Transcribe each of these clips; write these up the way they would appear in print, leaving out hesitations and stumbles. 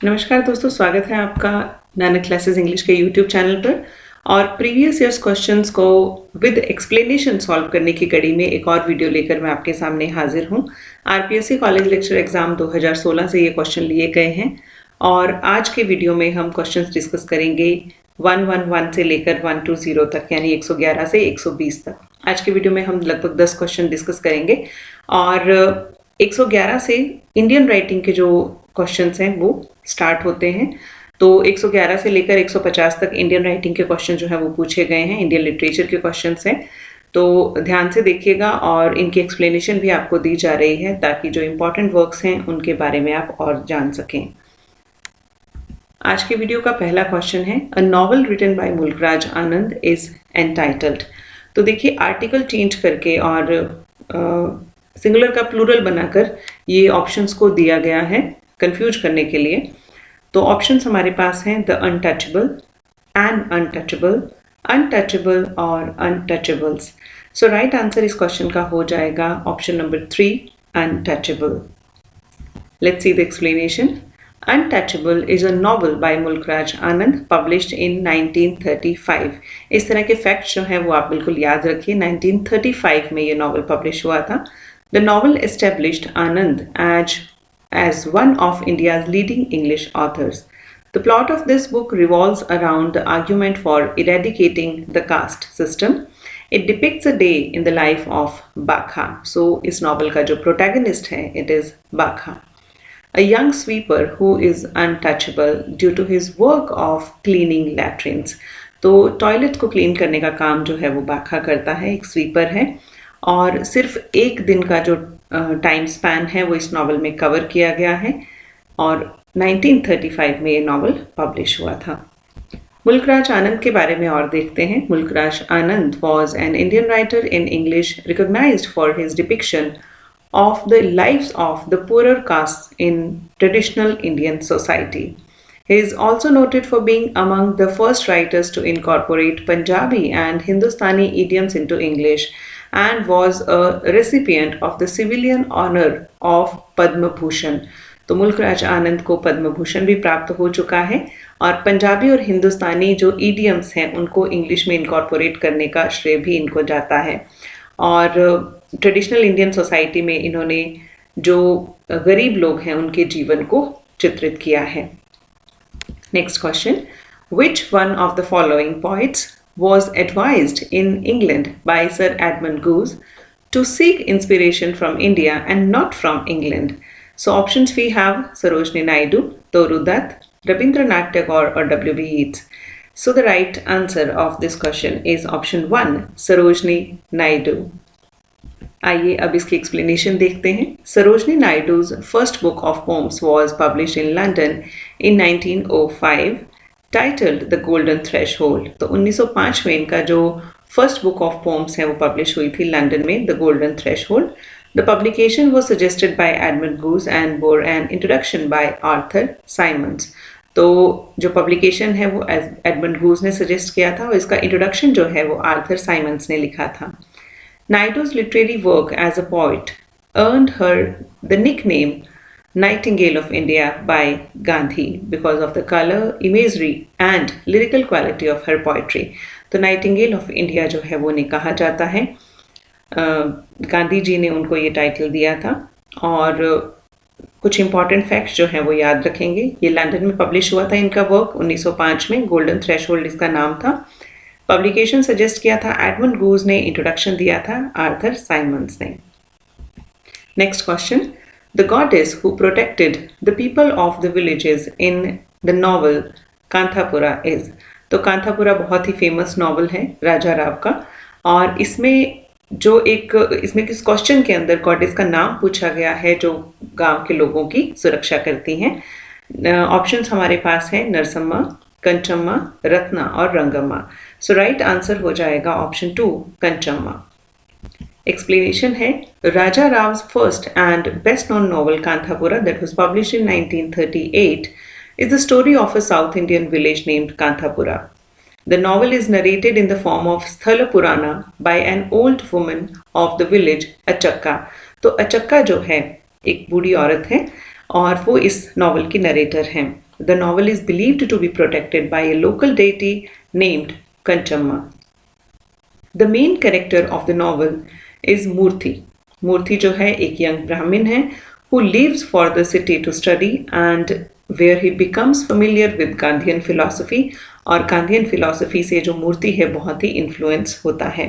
नमस्कार दोस्तों, स्वागत है आपका नानक क्लासेस इंग्लिश के यूट्यूब चैनल पर। और प्रीवियस ईयर्स क्वेश्चंस को विद एक्सप्लेनेशन सॉल्व करने की कड़ी में एक और वीडियो लेकर मैं आपके सामने हाजिर हूँ। आरपीएससी कॉलेज लेक्चर एग्जाम 2016 से ये क्वेश्चन लिए गए हैं और आज के वीडियो में हम क्वेश्चंस डिस्कस करेंगे 111 से लेकर 120 तक, यानी 111 से 120 तक। आज के वीडियो में हम लगभग 10 क्वेश्चन डिस्कस करेंगे और 111 से इंडियन राइटिंग के जो क्वेश्चंस हैं वो स्टार्ट होते हैं। तो 111 से लेकर 150 तक इंडियन राइटिंग के क्वेश्चन जो है वो पूछे गए हैं, इंडियन लिटरेचर के क्वेश्चंस हैं। तो ध्यान से देखिएगा और इनकी एक्सप्लेनेशन भी आपको दी जा रही है ताकि जो इम्पोर्टेंट वर्क्स हैं उनके बारे में आप और जान सकें। आज के वीडियो का पहला क्वेश्चन है, a novel written by Mulk Raj Anand is entitled. तो देखिए, आर्टिकल चेंज करके और सिंगुलर का प्लूरल बनाकर ये ऑप्शंस को दिया गया है कंफ्यूज करने के लिए। तो ऑप्शंस हमारे पास हैं the untouchable, an untouchable, untouchable और अनटचेबल्स। सो राइट आंसर इस क्वेश्चन का हो जाएगा option number 3, untouchable. Let's see the explanation. Untouchable is a novel by Mulk Raj Anand published in 1935। इस तरह के फैक्ट्स जो हैं वो आप बिल्कुल याद रखिए। 1935 में ये नॉवल पब्लिश हुआ था। The novel established Anand as one of India's leading English authors. The plot of this book revolves around the argument for eradicating the caste system. It depicts a day in the life of Bakha. So इस novel का जो protagonist है it is Bakha, a young sweeper who is untouchable due to his work of cleaning latrines। तो toilet को clean करने का काम जो है वो बाखा करता है, एक स्वीपर है और सिर्फ एक दिन का जो टाइम स्पैन है वो इस नॉवल में कवर किया गया है और 1935 में ये नॉवल पब्लिश हुआ था। मुल्कराज आनंद के बारे में और देखते हैं। मुल्कराज आनंद was an Indian writer in English recognized for his depiction of the lives of the poorer castes in traditional Indian society. He is also noted for being among the first writers to incorporate Punjabi and Hindustani idioms into English and was a recipient of the civilian honor of Padma Bhushan। तो मुल्कराज आनंद को पद्म भूषण भी प्राप्त हो चुका है और पंजाबी और हिंदुस्तानी जो ईडियम्स हैं उनको इंग्लिश में इनकॉर्पोरेट करने का श्रेय भी इनको जाता है। और ट्रेडिशनल इंडियन सोसाइटी में इन्होंने जो गरीब लोग हैं उनके जीवन को चित्रित किया है। Next question, which one of the following poets was advised in England by Sir Edmund Gosse to seek inspiration from India and not from England? So options we have Sarojini Naidu, Toru Dutt, Rabindranath Tagore or W.B. Yeats. So the right answer of this question is option 1, Sarojini Naidu। आइए अब इसकी explanation देखते हैं। Sarojini Naidu's first book of poems was publish in London in 1905 titled the golden threshold. तो 1905 में इनका जो first book of poems है वो पब्लिश हुई थी लंदन में, the golden threshold. The publication was suggested by Edmund goose and bore an introduction bye Arthur Symonds. तो जो पब्लिकेशन है वो एडमंड गूस ने सजेस्ट किया था और इसका इंट्रोडक्शन जो है वो आर्थर साइमंड्स ने लिखा था। Naidu's literary work as a poet earned her the nickname Nightingale of India by Gandhi because of the color, imagery and lyrical quality of her poetry। तो Nightingale of India जो है वो उन्हें कहा जाता है। गांधी जी ने उनको ये टाइटल दिया था और कुछ इंपॉर्टेंट फैक्ट्स जो हैं वो याद रखेंगे। ये लंदन में पब्लिश हुआ था इनका वर्क 1905 में, गोल्डन थ्रेशहोल्ड इसका नाम था। पब्लिकेशन सजेस्ट किया था एडमंड गूस ने, इंट्रोडक्शन दिया था आर्थर साइमंड्स ने। Next question, the goddess who protected the people of the villages in the novel Kanthapura is. तो कांथापुरा बहुत ही फेमस नॉवल है राजा राव का और इसमें किस क्वेश्चन के अंदर गॉडेस का नाम पूछा गया है जो गांव के लोगों की सुरक्षा करती हैं। ऑप्शंस हमारे पास हैं नरसम्मा, कंचम्मा, रत्ना और रंगम्मा। सो राइट आंसर हो जाएगा ऑप्शन 2, कंचम्मा। एक्सप्लेनेशन है, Raja Rao's first and best known novel Kanthapura that was published in 1938 is the story of a South Indian village named Kanthapura. The novel is narrated in the form of Sthala Purana by an old woman of the village, Achakka। तो अचक्का जो है एक बूढ़ी औरत है और वो इस novel की नरेटर हैं। The novel is believed to be protected by a local deity named Kanchamma. The main character of the novel is Murthy. Murthy जो है एक young Brahmin है who leaves for the city to study and where he becomes familiar with Gandhian philosophy और Gandhian philosophy से जो मूर्ति है बहुत ही influence होता है।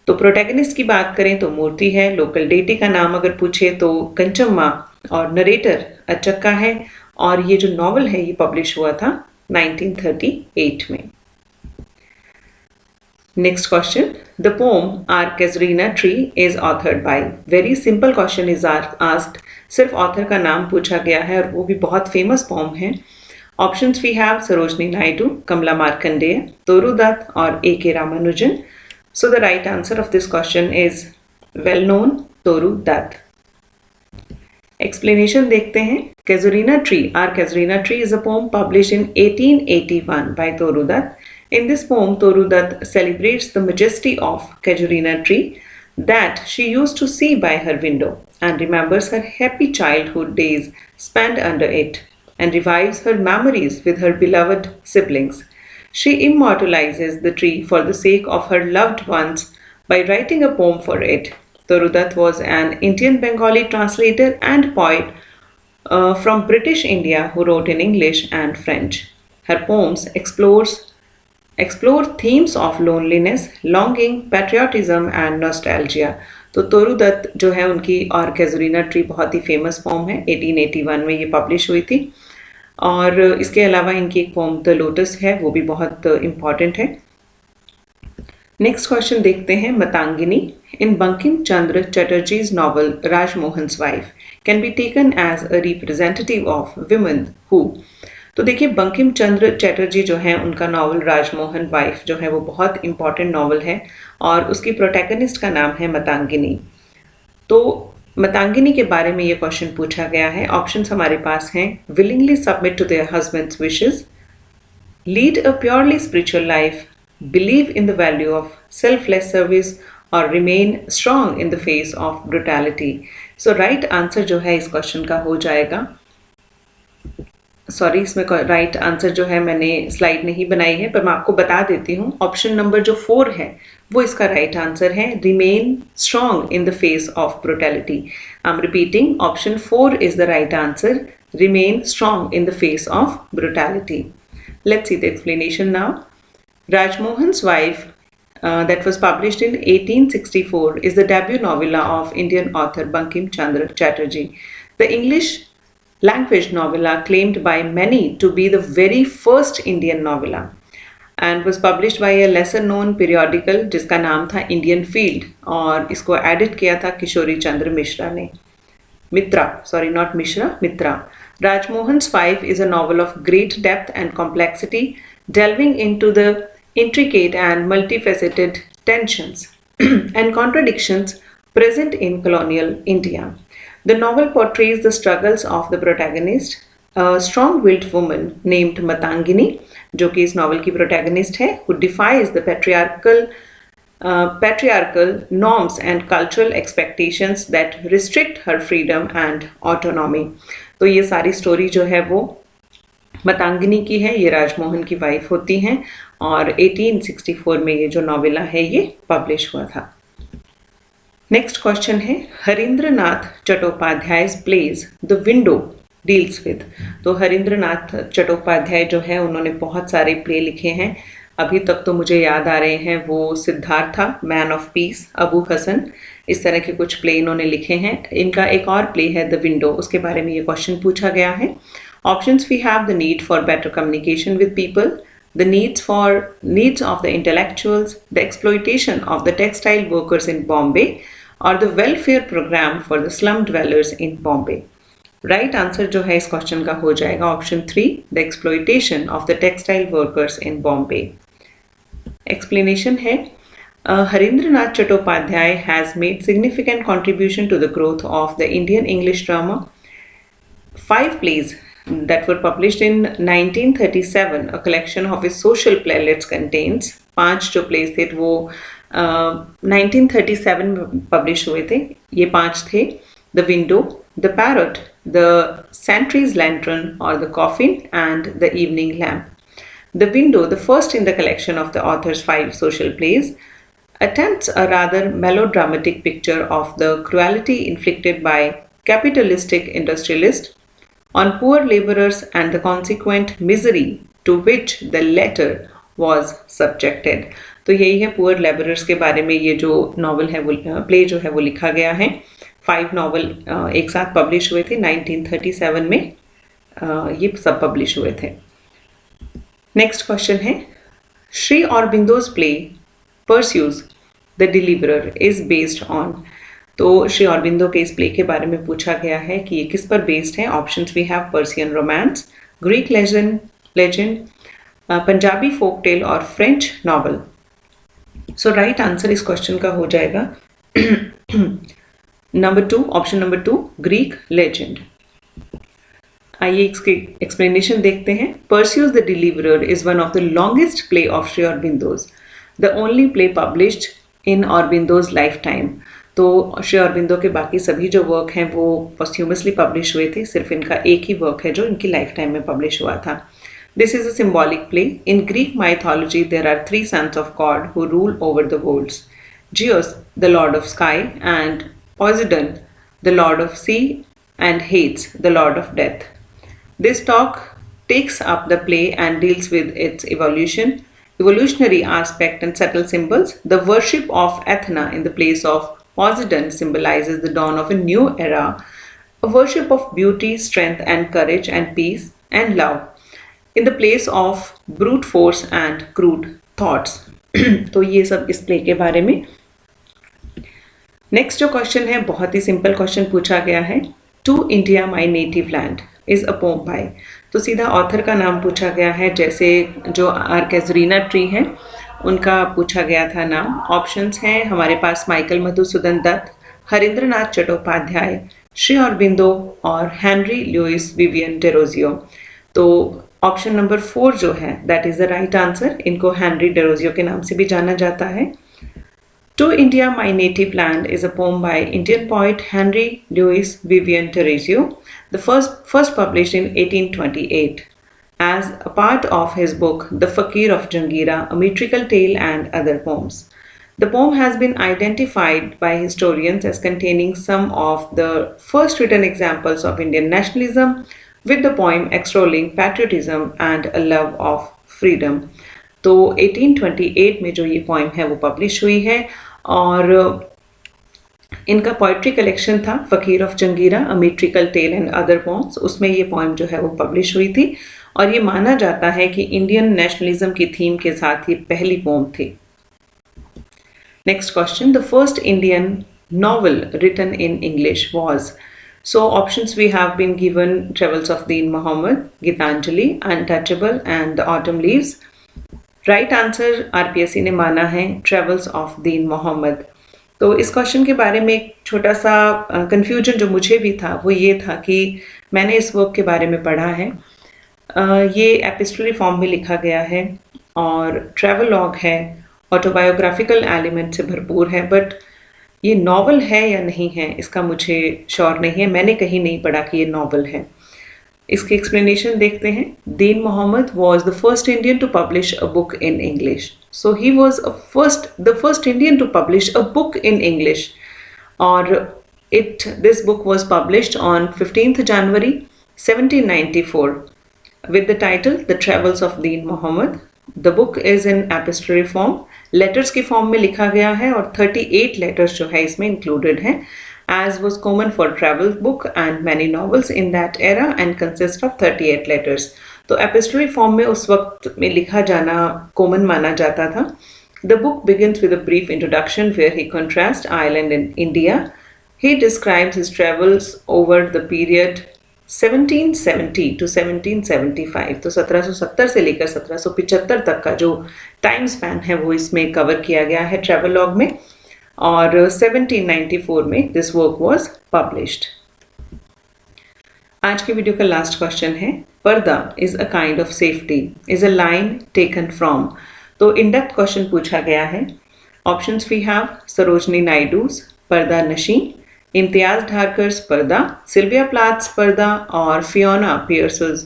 तो प्रोटैगनिस्ट की बात करें तो मूर्ति है, लोकल डेटी का नाम अगर पूछे तो कंचम्मा और नरेटर अचक्का है और ये जो नॉवल है ये पब्लिश हुआ था 1938 में। Next question. The poem Our Casuarina Tree is authored by. Very simple question is asked. सिर्फ ऑथर का नाम पूछा गया है और वो भी बहुत फेमस पोम है। Options we have Sarojini Naidu, Kamala Markandaya, Toru Dutt और A.K. Ramanujan. So the right answer of this question is well known Toru Dutt. Explanation देखते हैं। Casuarina Tree, Our Casuarina Tree is a poem published in 1881 by Toru Dutt. In this poem, Toru Dutt celebrates the majesty of Casuarina tree that she used to see by her window and remembers her happy childhood days spent under it and revives her memories with her beloved siblings. She immortalizes the tree for the sake of her loved ones by writing a poem for it. Toru Dutt was an Indian Bengali translator and poet from British India who wrote in English and French. Her poems explore themes of loneliness, longing, patriotism and nostalgia. तो तोरू दत्त जो है उनकी और कैजुरीना tree बहुत ही famous poem है, 1881 में ये publish हुई थी। और इसके अलावा इनकी एक पोम द लोटस है, वो भी बहुत इम्पॉर्टेंट है। नेक्स्ट क्वेश्चन देखते हैं। Matangini in Bankim Chandra Chatterjee's novel Rajmohan's wife can be taken as a representative of women who. तो देखिए बंकिम चंद्र चटर्जी जो है उनका नावल राजमोहन वाइफ जो है वो बहुत इंपॉर्टेंट नावल है और उसकी प्रोटैगनिस्ट का नाम है मतंगिनी। तो मतंगिनी के बारे में ये क्वेश्चन पूछा गया है। ऑप्शंस हमारे पास हैं willingly submit to their husbands wishes, lead a purely spiritual life, believe in the value of selfless service और remain strong in the face of brutality. So right answer जो है इस क्वेश्चन का हो जाएगा, सॉरी इसमें राइट आंसर जो है मैंने स्लाइड नहीं बनाई है पर मैं आपको बता देती हूँ। ऑप्शन नंबर जो 4 है वो इसका राइट आंसर है, remain strong in the face of brutality. I am repeating, option 4 is the right answer, remain strong in the face of brutality. Let's see the explanation now. Rajmohan's Wife that was published in 1864 is the debut novella of Indian author Bankim Chandra Chatterjee. The English language novella claimed by many to be the very first Indian novella and was published by a lesser known periodical जिसका नाम था Indian Field और इसको edit किया था किशोरी चंद्र मिश्रा ने। Mitra. Rajmohan's Wife is a novel of great depth and complexity, delving into the intricate and multifaceted tensions and contradictions present in colonial India. The novel portrays the struggles of the protagonist, a strong-willed woman named Matangini, जो कि इस novel की protagonist है, who defies the patriarchal norms and cultural expectations that restrict her freedom and autonomy. तो ये सारी story जो है वो मतंगिनी की है, ये राजमोहन की वाइफ होती हैं और 1864 में ये जो नॉवेला है ये पब्लिश हुआ था। नेक्स्ट क्वेश्चन है Harindranath Chattopadhyay plays the window deals with. तो हरिंद्रनाथ चट्टोपाध्याय जो है उन्होंने बहुत सारे प्ले लिखे हैं। अभी तक तो मुझे याद आ रहे हैं वो Siddhartha, man of peace, Abu Hasan, इस तरह के कुछ प्ले इन्होंने लिखे हैं। इनका एक और प्ले है द विंडो, उसके बारे में ये क्वेश्चन पूछा गया है। Options we have the need for better communication with people, the needs of the intellectuals, the exploitation of the textile workers in Bombay, or the welfare program for the slum dwellers in Bombay. Right answer जो है इस question का हो जाएगा option 3, the exploitation of the textile workers in Bombay. Explanation है Harindranath Chattopadhyay has made significant contribution to the growth of the Indian English drama. 5 plays that were published in 1937, a collection of his social playlets contains 5 जो plays थे वो 1937 में publish हुए थे। ये 5 थे the window, the parrot, the sentry's lantern or the coffin, and the evening lamp. The Window, the first in the collection of the author's 5 social plays, attempts a rather melodramatic picture of the cruelty inflicted by capitalistic industrialists on poor laborers and the consequent misery to which the latter was subjected. तो यही है poor labourers के बारे में ये जो novel है वो प्ले जो है वो लिखा गया है. 5 नॉवल एक साथ पब्लिश हुए थे 1937 में. ये सब पब्लिश हुए थे. नेक्स्ट क्वेश्चन है, Shri Aurobindo's play pursues the deliverer is based on. तो श्री अरबिंदो के इस प्ले के बारे में पूछा गया है कि ये किस पर बेस्ड है. Options we have Persian romance, Greek legend, Punjabi folk tale और French novel. So right answer इस क्वेश्चन का हो जाएगा number 2, option number 2, Greek legend. आइए इसकी एक्सप्लेनेशन देखते हैं. Perseus the deliverer is one of the longest play of Shri Aurobindo's, the only play published in Aurobindo's lifetime. तो श्री अरबिंदो के बाकी सभी जो वर्क हैं वो पोस्ट्यूमसली पब्लिश हुए थे, सिर्फ इनका एक ही वर्क है जो इनकी लाइफ टाइम में पब्लिश हुआ था. This is a symbolic play. In Greek mythology, there are 3 sons of God who rule over the worlds. Zeus, the lord of sky, and Poseidon, the lord of sea, and Hades, the lord of death. This talk takes up the play and deals with its evolutionary aspect and subtle symbols. The worship of Athena in the place of Poseidon symbolizes the dawn of a new era, a worship of beauty, strength, and courage, and peace, and love, in the place of brute force and crude thoughts. तो ये सब इस play के बारे में. Next जो question है बहुत ही सिंपल क्वेश्चन पूछा गया है. To India my native land is a poem by. तो सीधा ऑथर का नाम पूछा गया है, जैसे जो आर कैजुरीना ट्री है उनका पूछा गया था नाम. ऑप्शंस हैं हमारे पास माइकल मधुसूदन दत्त, हरिंद्रनाथ चट्टोपाध्याय, श्री अरबिंदो और हेनरी लुइस विवियन डेरोजियो. तो ऑप्शन नंबर 4 जो है that is the right answer. इनको हेनरी डेरोजियो के नाम से भी जाना जाता है. To India my native land is a poem by Indian poet Henry Louis Vivian Derozio, the first published in 1828 as a part of his book The Fakir of Jangira, a metrical tale and other poems. The poem has been identified by historians as containing some of the first written examples of Indian nationalism, with the poem extolling patriotism and a love of freedom. तो 1828 में जो ये poem है वो publish हुई है और इनका पोइट्री कलेक्शन था Fakeer of Jungheera, a metrical tale and other poems. उसमें ये पोइम जो है वो पब्लिश हुई थी और ये माना जाता है कि इंडियन नेशनलिज्म की थीम के साथ ये पहली पोम थी. Next question, the first Indian novel written in English was. So options we have been given: Travels of Deen Muhammad, Gitanjali, Untouchable and The Autumn Leaves. Right answer RPSC ने माना है travels of दीन मोहम्मद. तो इस question के बारे में एक छोटा सा कंफ्यूजन जो मुझे भी था वो ये था कि मैंने इस वर्क के बारे में पढ़ा है, ये एपिस्टोलरी फॉर्म में लिखा गया है और ट्रैवल लॉग है, ऑटोबायोग्राफिकल एलिमेंट से भरपूर है, बट ये नॉवल है या नहीं है इसका मुझे श्योर नहीं है. मैंने कहीं नहीं पढ़ा कि ये नॉवल है. इसकी एक्सप्लेनेशन देखते हैं. दीन Mohammad was the first Indian to publish a book in English. So he was the first Indian to publish a book in English. Or this book was published on 15th January 1794 with the title The Travels of Deen Muhammad. The book is in epistolary form. Letters की form में लिखा गया है और 38 letters जो है इसमें included हैं, as was common for travel book and many novels in that era and consist of 38 letters. तो एपिस्टोलरी फॉर्म में उस वक्त में लिखा जाना कॉमन माना जाता था. The book begins with a brief introduction where he contrasts Ireland and India. He describes his travels over the period 1770 to 1775. तो 1770 से लेकर 1775 तक का जो टाइम स्पैन है वो इसमें कवर किया गया है ट्रैवल लॉग में, और 1794 में दिस वर्क वाज पब्लिश्ड. आज के वीडियो का लास्ट क्वेश्चन है, purdah is a kind of safety is a line taken from. तो इंडेप्थ क्वेश्चन पूछा गया है. Options we have Sarojini Naidu's purdah Nashin, Imtiaz Dharker's purdah, Sylvia Plath's purdah और Fiona Pierce's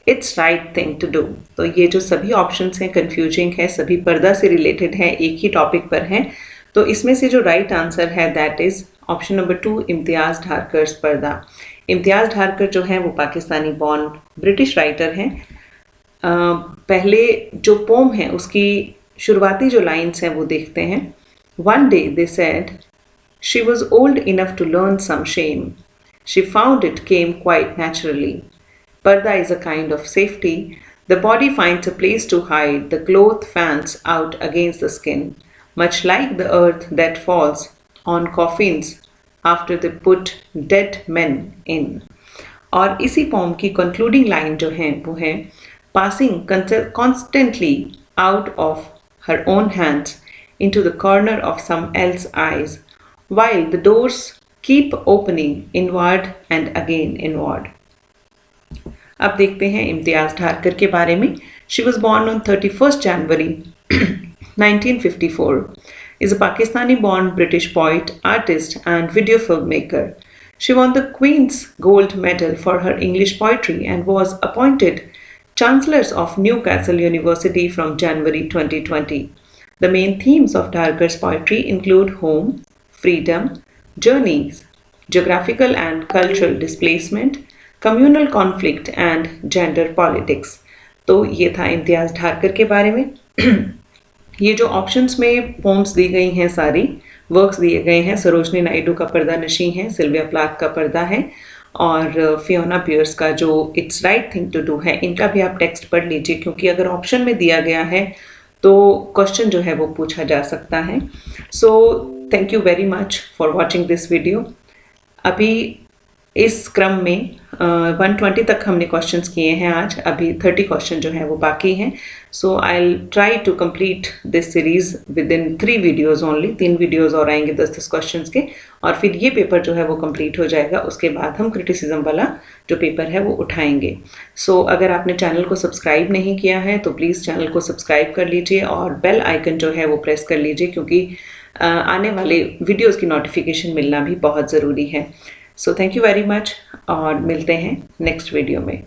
it's right thing to do. तो ये जो सभी ऑप्शंस हैं कंफ्यूजिंग है, सभी पर्दा से रिलेटेड है, एक ही टॉपिक पर हैं। तो इसमें से जो राइट आंसर है दैट इज़ ऑप्शन नंबर 2, इम्तियाज़ ढारकर्स पर्दा। इम्तियाज़ ढारकर जो है वो पाकिस्तानी बॉर्न ब्रिटिश राइटर हैं। पहले जो पोम है उसकी शुरुआती जो लाइन्स हैं वो देखते हैं। One day they said she was old enough to learn some shame, she found it came quite naturally, purdah is a kind of safety, the body finds a place to hide, the cloth fans out against the skin, much like the earth that falls on coffins after they put dead man in. और इसी pome की concluding line जो है वो है passing constantly out of her own hands into the corner of some else's eyes, while the doors keep opening inward and again inward. अब देखते हैं इम्तियाज़ ढारकर के बारे में। She was born on 31st January 1954. Is a Pakistani-born British poet, artist, and video filmmaker. She won the Queen's Gold Medal for her English poetry and was appointed Chancellors of Newcastle University from January 2020. The main themes of ढारकर's poetry include home, freedom, journeys, geographical and cultural displacement, communal conflict and gender politics. तो ये था इम्तियाज़ ढारकर के बारे में। ये जो options में poems दी गई हैं, सारी वर्क्स दिए गए हैं, सरोजनी नायडू का पर्दा नशी है, सिल्विया प्लाथ का पर्दा है और फियोना पियर्स का जो it's right thing to do है। इनका भी आप टेक्स्ट पढ़ लीजिए क्योंकि अगर ऑप्शन में दिया गया है तो क्वेश्चन जो है वो पूछा जा सकता है। So thank you very much for watching this video. अभी इस क्रम में 120 तक हमने क्वेश्चंस किए हैं आज, अभी 30 क्वेश्चन जो है वो बाकी हैं। So I will try to complete this series within 3 videos only. 3 videos और आएंगे 10-10 क्वेश्चन के, और फिर ये पेपर जो है वो कंप्लीट हो जाएगा। उसके बाद हम क्रिटिसिज्म वाला जो पेपर है वो उठाएंगे। सो अगर आपने चैनल को सब्सक्राइब नहीं किया है तो प्लीज़ चैनल को सब्सक्राइब कर लीजिए और बेल आइकन जो है वो प्रेस कर लीजिए, क्योंकि आने वाले वीडियोज़ की नोटिफिकेशन मिलना भी बहुत ज़रूरी है। So thank you very much और मिलते हैं नेक्स्ट वीडियो में।